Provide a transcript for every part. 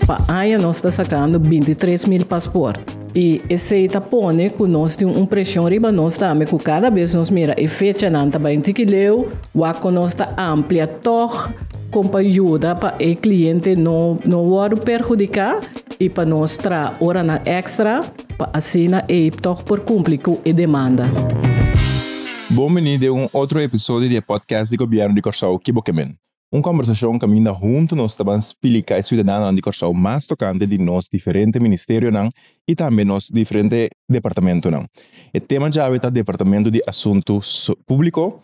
Para aí nós está sacando 23 mil passaportes. E esse está pone que nós temos uma pressão riba nós também, que cada vez nós mira e fecha não está bem que leu, o nós está amplia toch como ajuda para o cliente não ser perjudicar e para nós tra hora na extra para assinar e toch por cumprir com a demanda. Bem-vindo a outro episódio do podcast do governo de Corsau Kibokemen. Uma conversação que ainda junto nós estamos explicar a cidadania de Corsau mais tocante de nos diferentes ministérios e também nos diferentes departamentos. O tema já é o Departamento de Assuntos Públicos,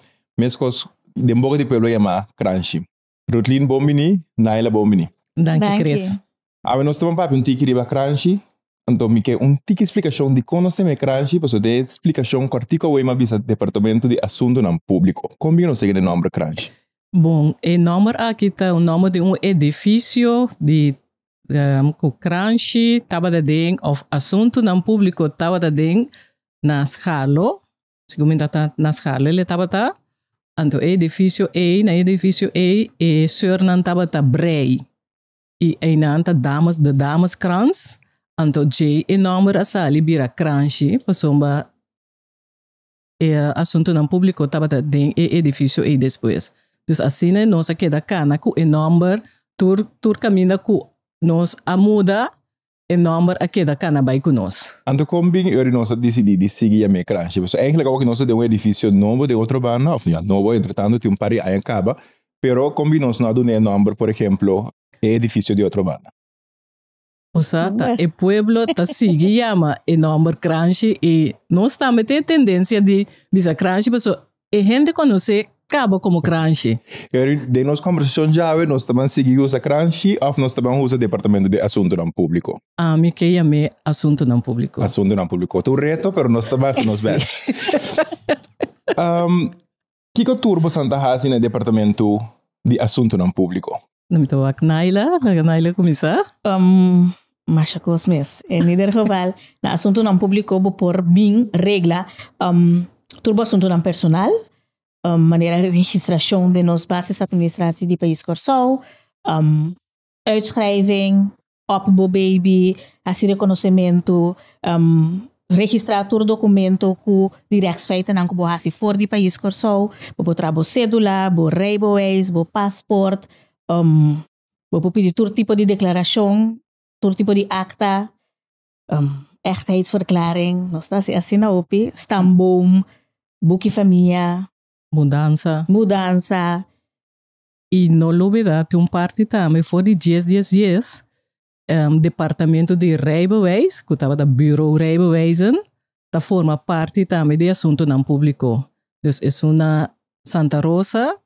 mesmo de um pouco de pueblo chamado Crunchy. Rutlin bom-vindo, Naila bom-vindo. Danke, Chris. Agora nós estamos para um tique de Crunchy. Então, me quer tique explicação de como se me Crunchy, porque de explicação cortica o ema Departamento de Assuntos Públicos. Como nós seguimos o nome Crunchy? Bom, o nome aqui está o nome de edifício de Crunchy, estava de of assunto não público, estava de na escala, segundo está na escala, ele estava então edifício A, na edifício A, e senhor não estava brei, e aí não está damas Krans, então J e nome asa libera Crunchy, passou assunto não público estava de edifício A depois. Dus assim, nós queda cana com o nome, tur caminha com nós a muda, o nome a queda cana vai com nós. Então, como bem nós decidimos seguir a minha Crunchy? Porque eigenlijk nós temos edifício novo de outra banda, ou novo, entretanto, tem par aí acaba, pero como nós não damos o nome, por exemplo, edifício de outra banda. O sea, o pueblo sigue chama o nome Crunchy e nós também temos tendência de dizer Crunchy, porque a gente conhece acaba como Crunchy. De nossa conversação já nós estamos seguindo a Crunchy ou nós estamos usando o Departamento de Assunto Não Público? Me que chama Assunto Não Público. Assunto Não Público. Tu reto, pero nós estamos nos vemos. Que turbo Santa Hasi no Departamento de Assunto Não Público? Não me estou a Naila começar? Mas mesmo. Em ieder geval, no Assunto Não Público, por bem regla, turbo Assunto Não Personal, maneira de registração de nos bases administrativas do país Corsau, uitschrijving, opbo baby, assim reconhecimento, registrar todo documento com rechtsfeiten não que hasi for do país Corsau, bo trabo cédula, bo rijbewijs, bo passport, bo pedir todo tipo de declaração, todo tipo de acta, echtheidsverklaring, nós está assim na OP, stamboom, boekje familia, mudança. E não novidade, tem parte também, foi de 10, Departamento de Rijbewijs, que estava da Bureau Rijbewijzen, da forma parte também de assunto não público. Dus é uma Santa Rosa,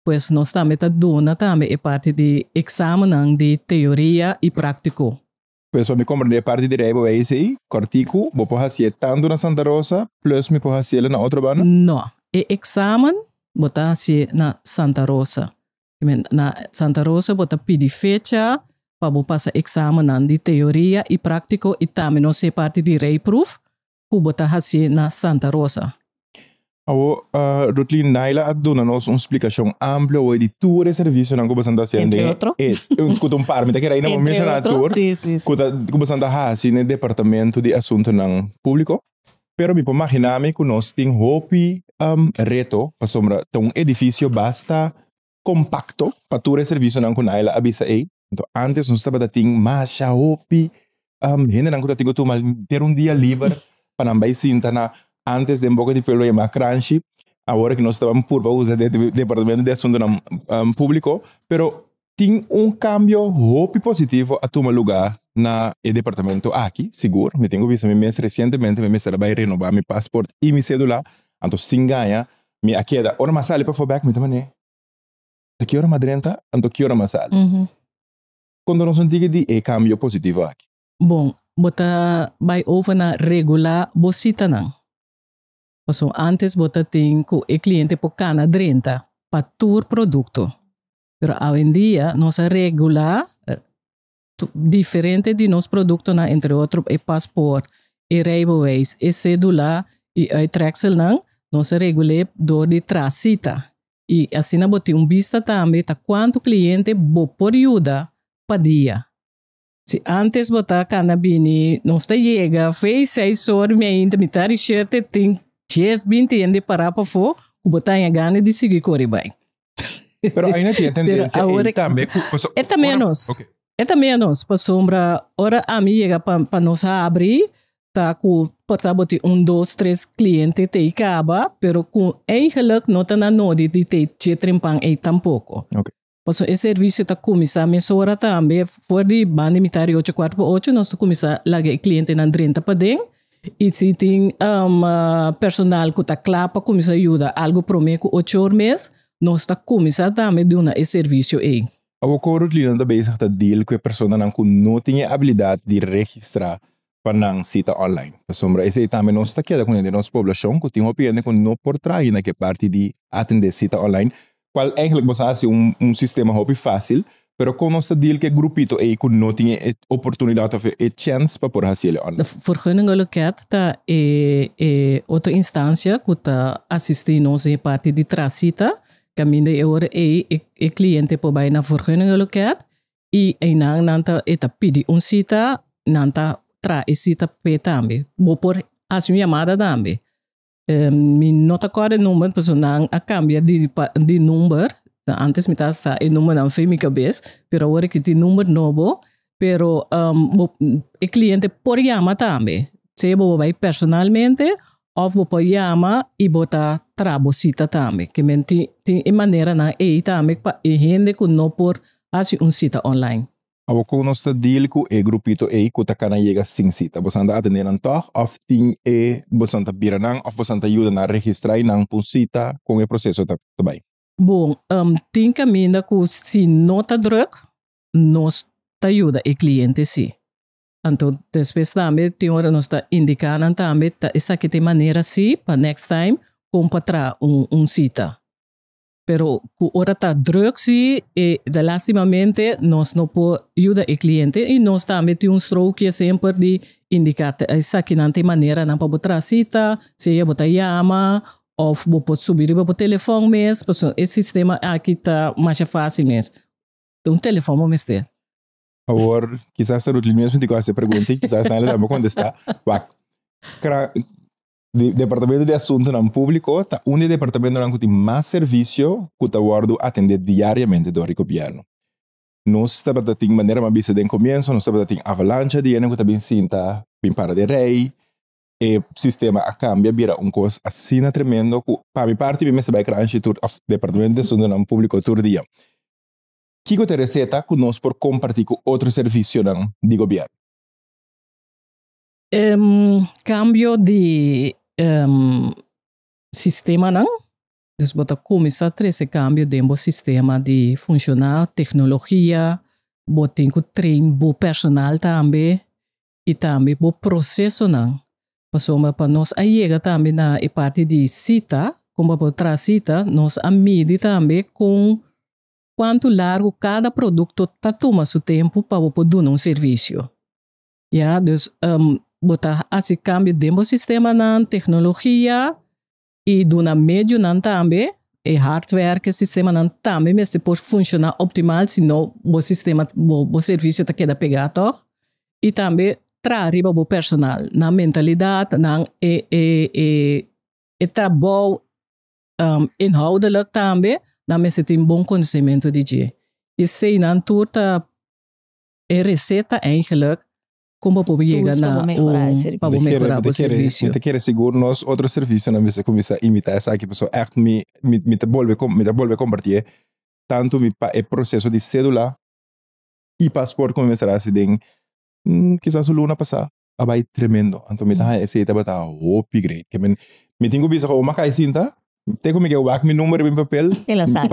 pois nós também está dona também é parte de exame de teoria e prático. Pois para me compreender parte de Rijbewijs aí, cortico, vou fazer tanto na Santa Rosa, plus me fazer na outra banda? Não. O exame, bota assim na Santa Rosa. Na Santa Rosa, bota pedir fecha para passar exame de teoria e prático e também não ser parte de rijproof, que bota assim na Santa Rosa. Rutlin, Naila, dona-nos uma explicação ampla de todo o serviço que você está fazendo. Entre outros. Com par, me quero ainda mencionar tudo. Sim. Que você está fazendo no Departamento de Assuntos Públicos. Pero me puedo imaginar que nós temos reto para sombra um edifício basta compacto para todo o serviço não com ela avisa aí. Então antes nós estava tendo mais hopi, gente não tinha tu mal ter dia livre para não vai sinta na antes de pouco de pelo é mais Crunchy. Agora que nós estamos por usar o Departamento de Assuntos Público, pero tem cambio hopi positivo a tomar lugar na departamento aqui, seguro. Me tenho visto mais recentemente, me vai renovar meu passaporte e minha cédula. Então, sim ganha, me aqui da hora mais para fallback, me também. Aqui hora mais drenta, então que hora mais Quando nós sentimos de cambio positivo aqui. Bom, bota vai over na regular bocita não. Então, antes bota tem que o cliente por cana drenta para todo produto. Pero hoje em dia, nossa regular diferente de nos produtos, entre outros, e passaporte, e rijbewijs, e cédula, e uittreksel, nós regulamos door de tracita. E assim, nós temos vista também, quanto cliente por ajuda para dia. Se antes botar canabini, não está chega, fez 6 horas, me ainda me tá richete, tem 10, 20 anos de parar para fora, o botar em gana de seguir correr bem. Pero ainda tem a tendência agora, também... É menos. Okay. É menos, para sombra, ora a mim chega para nós abrir, tá com, para botar 1, 2, 3 clientes te acaba, pero com eigenlijk não tá na node de te trimpang aí tampouco. Okay. Pois o serviço está começando a hora também, for de banda militar 8x8, nós começamos a lagar cliente na 30 para dentro, e se tem personal que está claro para começar a ajudar algo para mim com 8 horas mês, nós está começando também a dar esse serviço aí. A corrida também está a deal com a pessoa que não tem a habilidade de registrar para não cita online. Sombra, esse também nós está aqui com a nossa população que tem uma opinião que não por trás na que parte de atender cita online. Qual eigenlijk você hace sistema hobby fácil, pero com nossa deal que grupito aí que não tinha oportunidade of a chance para poder fazer online. De vergunning loket ta outra instância que está assistindo nós em parte de tracita, caminho de hora e cliente por bem na vergunning loket e aí nanta eta pedi cita nanta tra cita pe também. Vou por assumir chamada também. Mi nota agora número personal a cambia de número. Antes me estava o número não foi minha cabeça, pero agora que tem número novo, pero o cliente por chamar também. Se eu vai personalmente, ou vou por chamar e botar cita também. Que tem maneira na aí também para gente que não por fazer cita online. Abo com nossa deal com o grupito aí que tá cana chega sem cita. Você anda atendendo então, of tem você anda biranang, of você anda ajuda na registrar nang por cita com o processo também. Bom, tem caminho que se não tá druk, nós tá ajuda o cliente sim. Então, depois também tem hora nós tá indicando também essa aqui tem maneira sim para next time comprar cita. Pero ora tá druk sim e lastimamente nós não pode ajudar o cliente e nós também tem stroke sempre de indicar essa aqui não tem maneira não para botar cita, se eu botar chama ou vou pode subir para o telefone mesmo, porque esse sistema aqui tá mais fácil mesmo. Então, telefone vamos ter. Agora, quizás está no mesmo de essa pergunta e quizás não lhe contestar. Departamento de Assuntos no Público tá departamento que tem mais serviço que está guardo atender diariamente do governo. Nós estamos tem maneira mais bisa de começo, nós estamos tem avalanche de ano que também sinta bem para de rei. E sistema a cambia vira coisa assim tremendo que para minha parte me vai crunch tur departamento de Assuntos no Público todo dia. Que te receta que nós por compartilhar com outro serviço não de governo? Cambio de sistema não, dus bota começar a esse cambio dentro do sistema de funcionar tecnologia, botem que trein bo personal também e também bo processo não, para nós aí também na parte de cita, como para cita, nós a medir também com quanto largo cada produto tá toma seu tempo para poder dar serviço. Ja, dus botar esse cambio dentro do sistema na tecnologia e do na meio não também e hardware que sistema não também mas depois funcionar optimal senão o sistema o serviço tá queda pegado e também trazer o personal na mentalidade na tá bom inhoudelijk também na mas tem bom conhecimento de dia e se não tudo é receita eigenlijk como pode chegar na para melhorar o serviço. Te quer seguro nós outro serviço na vez começar a imitar essa aqui pessoa echt me te volve compartilhar tanto mi pa processo de cédula e passaporte como me será assim quizás o luna passar vai tremendo então me tá esse tá bata upgrade que me tenho visto uma caixa tem como que eu back meu número em papel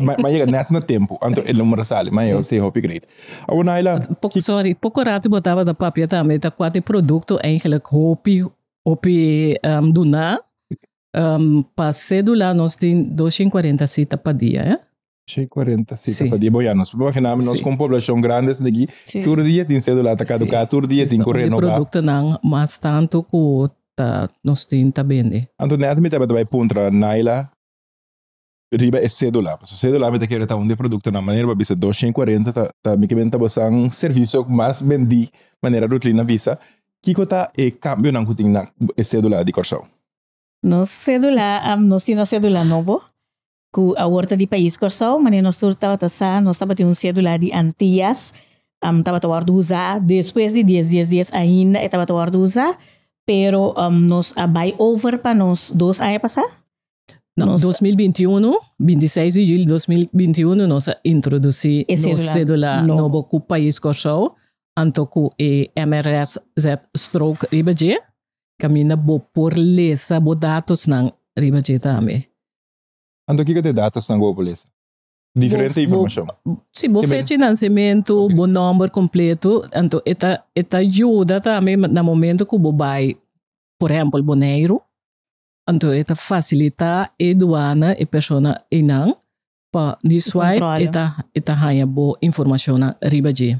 mas chega net no tempo então o número sale mas eu sei upgrade a Naila pouco rato botava da papel também tá quatro produto eigenlijk hopi do na para cédula nós tem 240 cita para dia 240 cita para dia boia nós imaginamos nós com população grande aqui todo dia tem cédula tá caducar todo dia tem correr no produto não mas tanto que nós tem também então net me tá vai pontra Naila riba é cédula. Porque cédula me te quer estar de produto na maneira para bisa 240 tá me que venta você um serviço mais vendi maneira rutina visa. Kiko tá e cambio não que tem na cédula de Corsão. Nos cédula, nós temos cédula novo. Que a horta de país Corsão, mas nós estava tendo cédula de Antillas. Estava a usar depois de 10 dias ainda estava a usar. Pero nos vai over para nós 2 anos passar? Não, 2021, 26 de julho de 2021, nós introduzimos a cédula novo com o país Corsão, anto com o MRS stroke ribaje, caminha por lesa bo dados ng ribaje também. Anto que tem dados ng bo lesa? Diferente informação. Sim, bo fecha de nascimento, bo número completo, anto eta ajuda também no momento que bo vai, por exemplo, boneiro. Anto eta facilita a doana e persona inang pa diswai eta hanya bo informação na ribaje.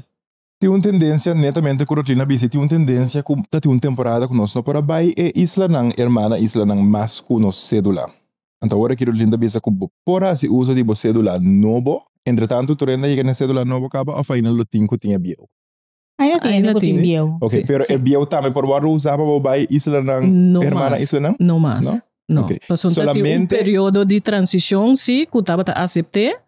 Tem uma tendência netamente corotlina bisi, tem uma tendência que tem uma temporada que nós não para vai e isla nang hermana isla nang mas ku nos cédula. Então agora que corotlina bisi que pora se uso de bo cédula novo, entretanto tu renda chega na cédula novo acaba a final lo tinco tinha bio. Ainda tem bio. Ok, sí, pero sí. Bio também por war usava bo vai isla nang no hermana mas. isla nang? No mas. No. Okay. Solamente período de transição sim, que estava a aceitar.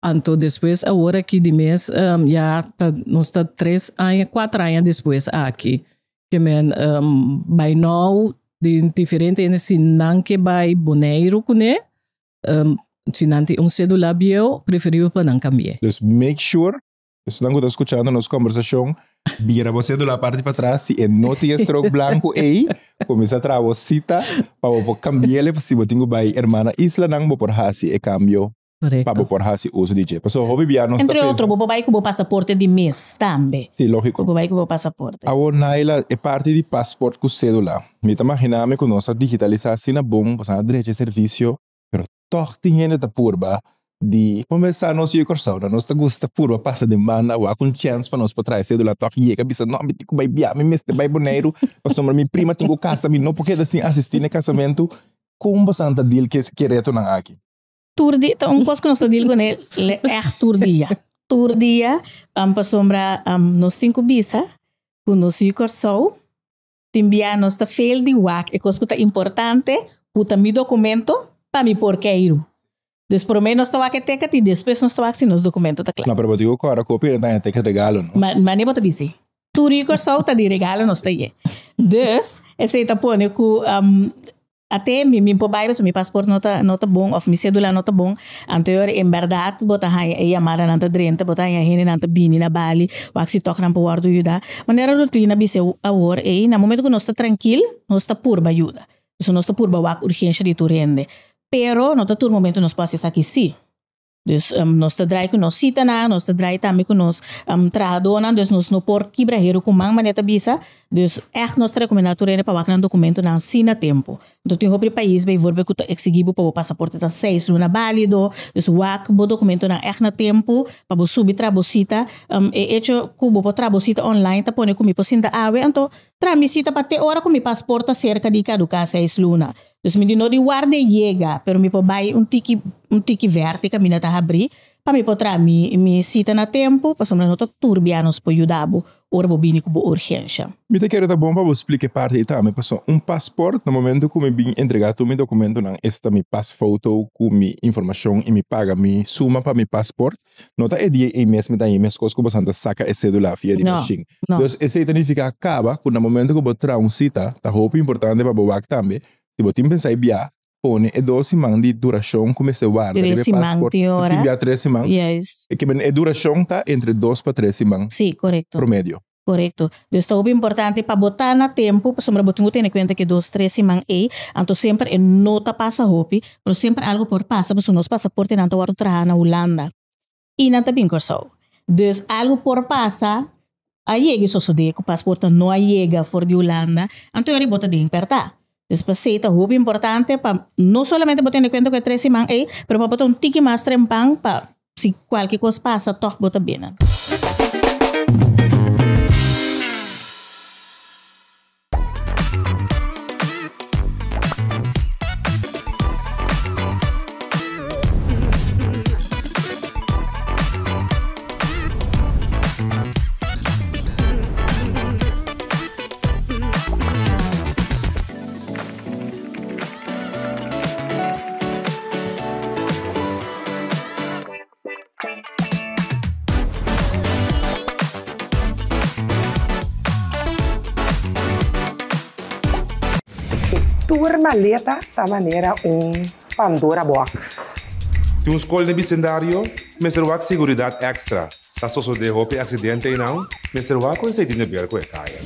Então depois agora aqui de mês já nós está 3 anos, 4 anos depois aqui. Que men by now de diferente se não que vai boneiro com né, se não tem cédula bio, preferível para não cambiar. Just make sure, se não está escutando nossa conversação, vira você da parte para trás, se não tem stroke branco aí, começa a trazer a cita para cambiar, se você tem vai hermana isla não vou por hasi e cambio. Para por hasi uso de jeep. So hobby bia não está. Entre outro, vou vai com o passaporte de mês também. Sim, lógico. Vou vai com o passaporte. A naila é parte de passaporte com cédula. Me tá imaginando que nós digitalização na bom, passar direito de serviço, pero toch tem gente da purba de começar nós ir Corsão, nós tá gosta purba passa de mana, ou com chance para nós para trás cédula toch e cabeça não me tico vai bia, me meste vai boneiro, passou minha prima tenho casa, me não porque assim assistir no casamento com bastante deal que reto não aqui. Tour dia, coisa que nós estamos com ele é tour dia. Tour dia, para sombra nos 5 bisa, com nos Corsão, timbia nós tá fail de WAC, é coisa que tá importante, puta mi documento para mi porqueiro. Depois menos nós que teca e depois nós que nos documento tá claro. Não, pero digo que agora copia não tem que regalo, não. Mas nem bota bisi. Tour Corsão tá de regalo nós tá aí. Dus, esse tá pone que até meu pai, meu passaporte não tá bom, ou minha cédula não tá bom. Anterior, em verdade, botar aí a mara não tá drenta, botar aí a gente não tá bini na Bali, o que se toca não pode ajudar. Maneira rotina bise a hora aí, no momento que nós tá tranquilo, nós tá purba ajuda. Isso nós tá purba o urgência de tu rende. Pero no tá todo momento nós passa aqui sim. Dus nós tá drai com nós cita na, nós tá drai também com nós trahadona, dus nós não por quebrahero com mang maneta bisa, dus echt nós recomendar tu rende para vacar documento na sina tempo. Então tem outro país bem vorbe que exigibo para o passaporte tá 6 luna válido, dus wak bo documento na echt na tempo para bo subir trabocita, hecho cubo po trabocita online tá pone comi posinta awe, então tramisita para ter hora com mi passaporte cerca de caducar 6 luna. Dus me di no di guarde llega, pero mi po bai un tiki verde que mina tá abrir, para mi potra mi cita na tempo, para somos nota turbianos po ajudabo, ora bo bini com urgência. Me te quero tá bom para você explicar parte também, passou passaporte no momento que me bem entregar tu meu documento não esta mi foto com mi informação e me paga mi suma para mi passaporte, nota é dia e mês me dá e mês coisa que você anda saca esse cédula via de machine. Então esse significa acaba quando no momento que você traz cita, tá roupa importante para boa também. Se você pensar em viajar, pone 12 semanas de duração como se guarda. 3 semanas de hora. Via 3 semanas. Yes. E que a duração está entre 2 para 3 semanas. Sim, correto. Promédio. Correto. Então, é importante para botar na tempo, para sombra botar em conta que 2, 3 semanas é, então sempre não tá passa roupa, mas sempre algo por passa, porque nosso passaporte não tá trabalhar na Holanda. E não tá bem Corsão. Então, algo por passa, aí é só que o passaporte não chega fora de Holanda, então ele bota de apertar. Después é muito importante para não somente botar em conta que 3 semanas é, mas para botar tique mais trempang para se qualquer coisa passa, toque bota bem. tua maleta da maneira Pandora Box. Tem escola de vecindário, Mr. Wack seguridade extra. Se a pessoa de roupa acidente e não, Mr. Wack consegue ver com a caia.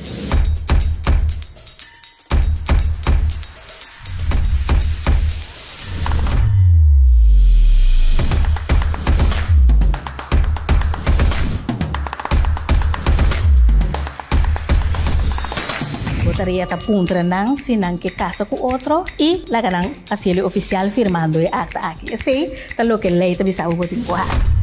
Botaria ta puntra nang sinang que casa com outro e lá ganang asilo oficial firmando e acta aqui. Assim, tá lo que lei ta bisa o botin kuas.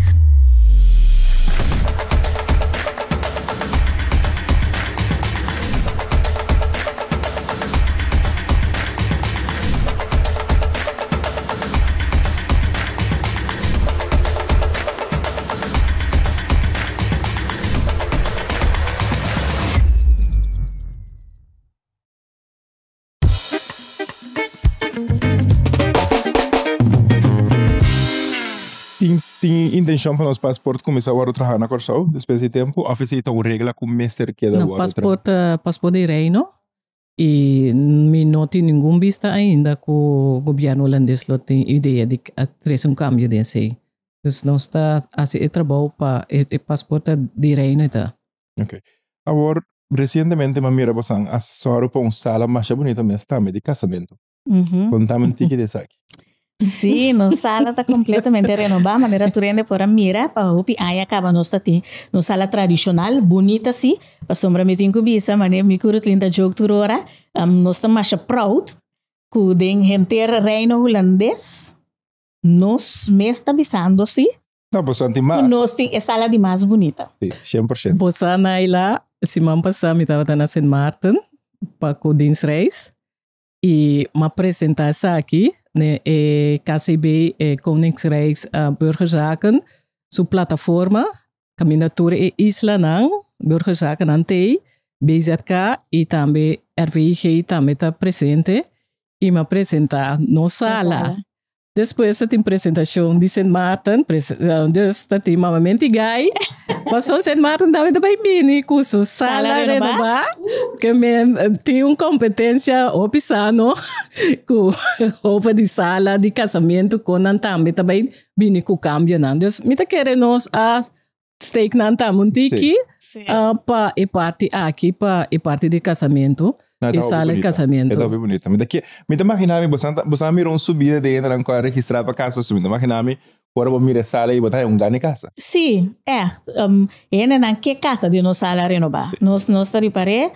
Tem intenção para nosso passaporte começar a trabalhar na Corsol, depois de tempo, ou se tem uma regra com o mestre que dá Não, passaporte de reino e não tem nenhum vista ainda que o governo holandês tem ideia de trazer cambio desse. Então, não está assim trabalho para o passaporte de reino. Ok. Agora, recentemente, me mira você a só para sala mais bonita mesmo, também de casamento. Contame que desse aqui. Sim, nossa sala está completamente renovada, maneira tu rende por a mira, para o aí acaba nossa sala tradicional, bonita sim, para sombra me tem cubisa, maneira me curto linda jogo turora, nós estamos mais proud, que den gente reino holandês, nós me está bisando sim, Não, você não tem mais. nós tem a sala de mais bonita. Sim, 100%. Bossa na lá, semana passada me estava na Saint Martin para o Dinsreis e me apresentar aqui. KCB Koningsrijks Burgerzaken, sua plataforma, Caminatura e Isla Nang, Burgerzaken Ante, BZK e também RVG também está presente e me apresentar na sala. Depois tem apresentação de Saint Martin, depois tem mamamente gai, mas o Saint Martin também bem com sua sala renovada, que tem uma competência opisano com roupa de sala de casamento com também bem com cambio não. Então, me tá querendo nós a stake não tá muito aqui para a parte aqui para a parte de casamento. E sala de casamento. É bem bonita. Me imaginava, você mirou uma subida de entrar com a registrar para casa, me imaginava, agora vou mirar a sala e botar ganho casa. Sim, não que casa de nossa sala renovada. Nós está reparé,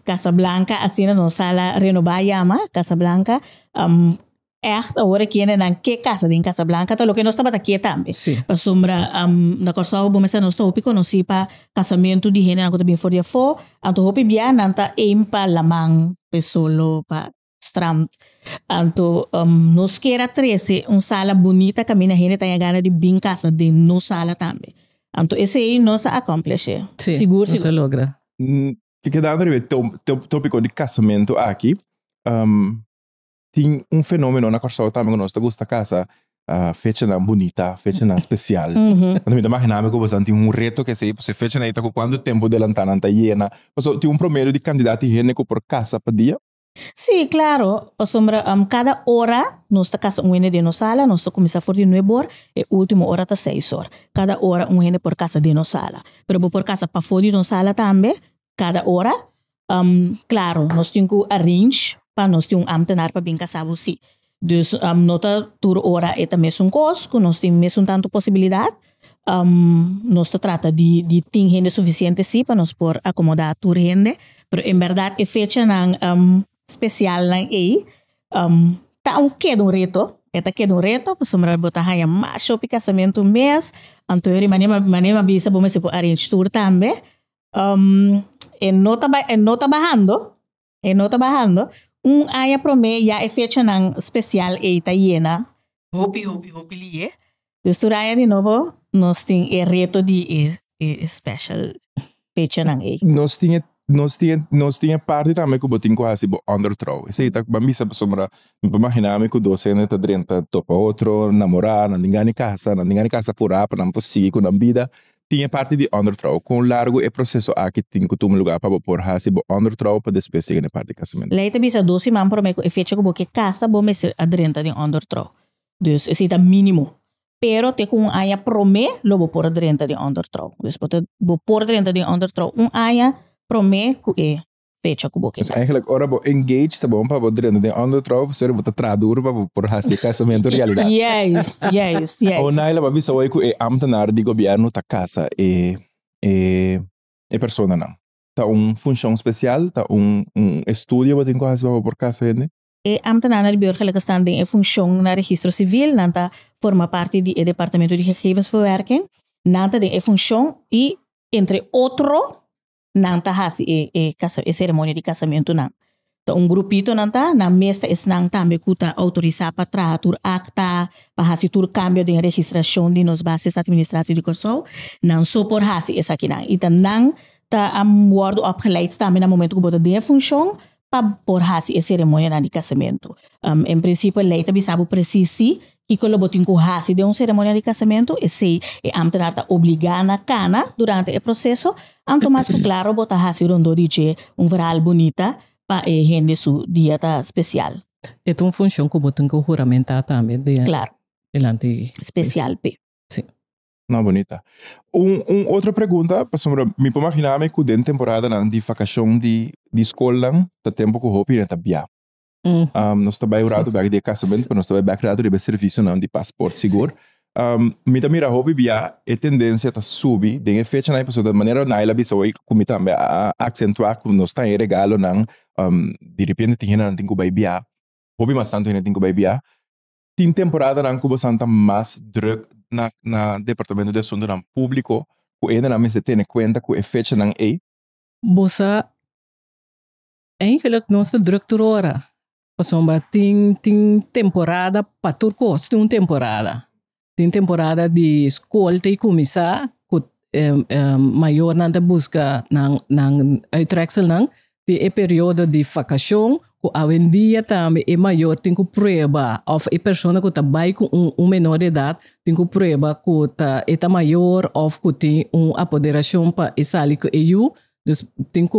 Casa Blanca, assim, nossa sala renovada, chama, Casa Blanca, agora que não que casa de Casa Blanca, então o que nós estamos aqui também. Para sombra, na Corsol, vamos nós estamos conhecidos para casamento de gente, que também for de fora, então hopi bia nanta para lamang, para solo, para strand. Então, nós queremos trazer uma sala bonita, que a minha gente tem gana de bem casa de nossa sala também. Então, esse aí nós accomplish. Seguro. Se logra. Que dá um tópico de casamento aqui, tem um fenômeno na Corsol também que nós gosta da casa, fecha na bonita, fecha na especial. Então, me imaginava que você tem um reto que você fecha na com quanto tempo de lantana está llena. Mas tem um promedio de candidatos higiênicos por casa por dia? Sim, claro. Sombra, cada hora, nós casa um de nossa sala, nós começa por de 9 horas e última hora está 6 horas. Cada hora um por casa de nossa sala. Pero por casa para fora de nossa sala também, cada hora, claro, nós temos que arrange para nós ter ambtenaar para bem casado sim. Dus nota tur hora é também um custo, nós temos mesmo tanto possibilidade. Nós trata de ter gente suficiente sim para nós por acomodar tur gente, pero em verdade é fecha nang especial nang tá um reto, queda um reto, para sombra botar aí macho para casamento mês, anterior maneira bisa bom se por arrange tur também. Nota bajando, aya prome ya é fecha nang especial e italiana. Hopi liye. Dus turaya de novo, nós tem reto de special fecha nang e. Nós tinha parte também que eu botei quase under throw. Isso aí tá com a missa para sombra. Me imaginava que o doce ainda tá dentro topa outro, namorar, não ninguém casa por apa, não possível com a vida. tinha parte de ondertrouw. Com largo e processo aqui tem que tomar lugar para por hasi bo ondertrouw para depois seguir na parte de casamento. Leite bisa 12 man pro meco e fecha que boque casa bo meser adrenta de ondertrouw. Dus esse é mínimo. Pero te com aya prome lobo por adrenta de ondertrouw. Dus bo por adrenta de ondertrouw aya prome ku e fecha que boque Dus casa. eigenlijk ora bo engage tá bom para bo dentro de ondertrouw, serve bo tradur para por hasi casamento realidade. Yes. O naila ba bisa oi ku e ambtenaar di governo ta casa e persona não. Tá função especial, tá estudio bo tem coisas para por casa gente. E ambtenaren die burgerlijke standing en functie naar registro civil, nanta forma parte di departamento de gegevensverwerking, nanta de functie e entre outro nanta hasi e ceremonia de casamento nan. Ta grupito nanta na mesta es nang tambe kuta autorizar para tratur acta, para hasi tur cambio de registração de nos bases administratie de corso, nan so por hasi es aqui nan. Ita nang ta am worden opgeleid staan na momento que de functie por hasi e ceremonia na de casamento. Em princípio, lei também sabe precisi que quando botin com hasi de ceremonia de casamento, e sei e ambtenaar ta obrigada cana durante o processo, anto mais claro bota hasi rondo dice verhaal bonita pa e gente su dia ta especial. É uma função que botam com juramentar também. Claro. Delante. Especial pe. Sim. Não, bonita. Outra pergunta, para me imaginar que dentro temporada na de vacação de escola, tá tempo que hopi neta bia. Nós também o rato bag de casamento, nós também bag rato de serviço não de passaporte seguro. Me também a hopi bia é tendência tá subir, de fecha na pessoa da maneira na ela bisa oi como também a acentuar que nós tá em regalo não, de repente tem na tem que vai bia. Hopi mas tanto tem que vai bia. Tem temporada na Cuba Santa mais druk na departamento de assunto não público, que ainda não se tem conta que é fecha não é. Bossa, eigenlijk nós está druk por hora. Passomba tem temporada para turcos, tem temporada. Tem temporada de escola tem começar, que maior não te busca nang uitreksel nang, tem período de vacação. Hoje em dia também é maior, tem que provar, ou a pessoa que está bem com menor de idade, tem que provar que está maior, ou que tem apoderação para sair com ele, então tem que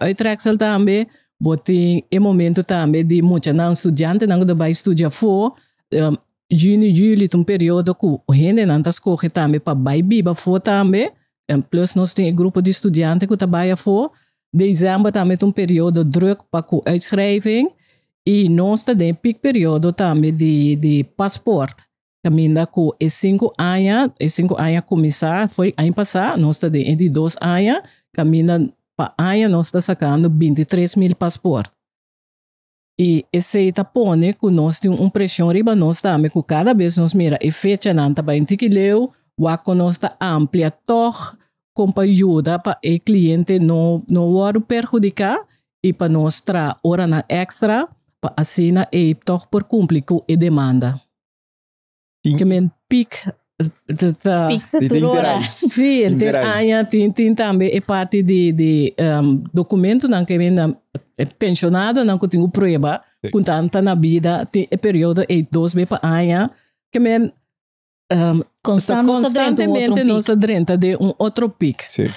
uitreksel também, tem momento também de muitos estudantes que vai estudar fora, junho, julho, tem período que a gente não está escolhendo também para vai biba fora também, plus nós temos grupo de estudantes que está bem fora. Dezembro também tem período druk para a uitschrijving e nós temos pic período também de passaporte. Caminha com 5 anos começar, foi ano passado, nós temos de 2 anos, caminha para ano, nós estamos sacando 23.000 passaportes. E esse está pondo que nós temos pressão riba nós também, que cada vez nós mira e fecha não está bem que leu, o nós está amplia toch, como ajuda para o cliente não ser perjudicar e para nós trazer hora na extra para assim e toch por cumprir com a demanda. Que men pic sim, tem também a parte de documento não que men pensionado não que tem o prova com tanta na vida tem período e 2 vezes para ano que men constantemente nos adrenta de outro pic. Sim.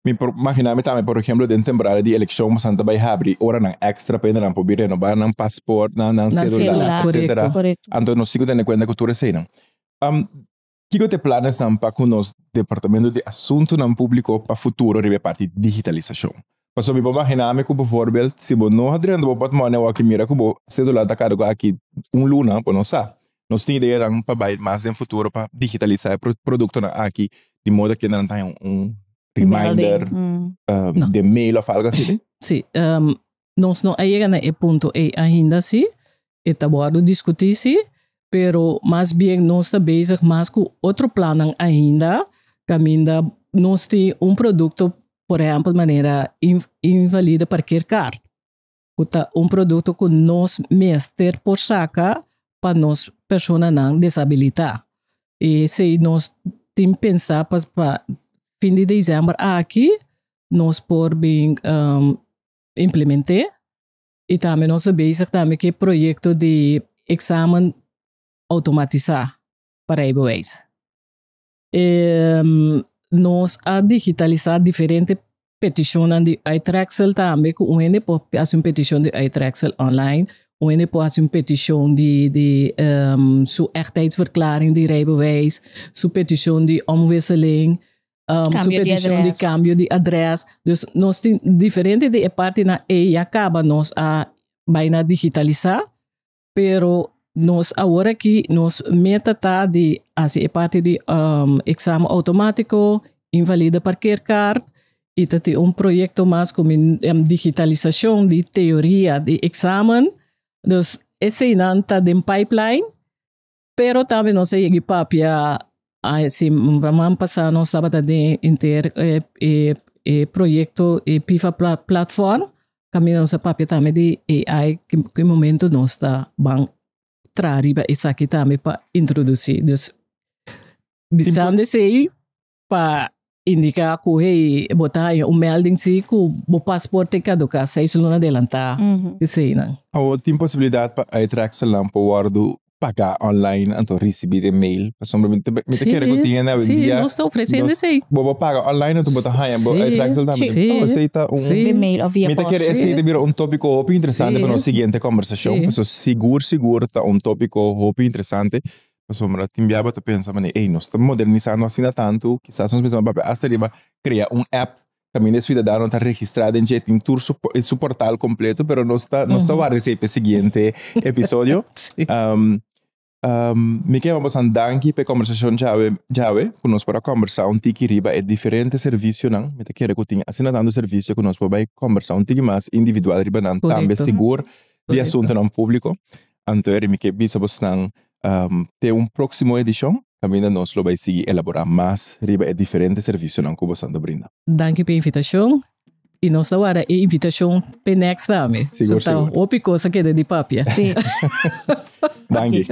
Me imaginar também, por exemplo, dentro da temporada de eleição, mas anta vai abrir hora na extra para não poder renovar não passaporte, não cédula, etc. Então nós temos que ter conta que tudo é não. Que te planos não para com nos departamento de assunto não público para futuro ribe parte digitalização. Mas me imaginar que por exemplo, se você não adrendo o patrimônio aqui mira que cédula tá caro aqui luna, por não sabe. Nós temos ideia para mais no futuro para digitalizar o produto aqui, de modo que não tenha reminder de mail ou algo assim? Sim, nós não chegamos a ponto ainda sim, está bom discutir sim, pero mais bem nós estamos bezig mais com outro plano ainda, caminho nós temos produto, por exemplo, de maneira invalida para qualquer carta. Produto que nós mestre por saca para nós pessoas não desabilitar. E se nós temos pensar para fim de dezembro aqui, nós por bem implementar e também nós bezig também que projeto de exame automatizar para a EBOES. Nós a digitalizar diferentes petições de iTraxel também, que o ene pode fazer uma petição de iTraxel online, o ene pode fazer uma petição de sua echtheidsverklaring de rijbewijs, sua petição de omwisseling, sua petição de cambio de adres. Dus nós temos diferente de parte na e acaba nós a bijna digitalizar, pero nós agora aqui nós meta tá de assim parte de exame automático, invalida parkeerkaart, e tem projeto mais como digitalização de teoria de examen. Dus esse não está em pipeline, pero também nós aí papia assim vamos passar nós estava de inter projeto e PIFA platform, caminho nossa papia também de AI que momento nós está bem trariba isso aqui também para introduzir. Dus precisamos de ser para indicar que botar melding se que o passaporte caduca 6 lunas adelantar. Isso não. Ou tem possibilidade para iTraxel lá para guardo pagar online então receber e-mail. Pessoalmente, me quer que tinha na dia. Nós estamos oferecendo isso aí. Vou pagar online então botar raia, iTraxel também. Aceita e-mail ou via post. Me quer esse de tópico muito interessante para a seguinte conversação. Pessoal seguro tá tópico muito interessante. Pessoal, timbiaba te pensa, mas nós estamos modernizando assim tanto, quizás nós pensamos hasta arriba criar app também é cidadão está registrado em jeito em tour su portal completo, pero não está a receber seguinte episódio. Me quero vamos andar aqui para conversação jave, conosco para conversar tiki riba é diferente serviço não, me quero que tenha assim tanto serviço conosco para conversar tiki mais individual riba não, também seguro de assunto não público. Anterior me quero bisa vos não ter próximo edição, também nós vai seguir elaborar mais riba é diferente serviço não que você anda brinda. Danke pela invitação e nós agora a invitação para next time. Seguro. Então, outra coisa que é de papia. Sim. Danke.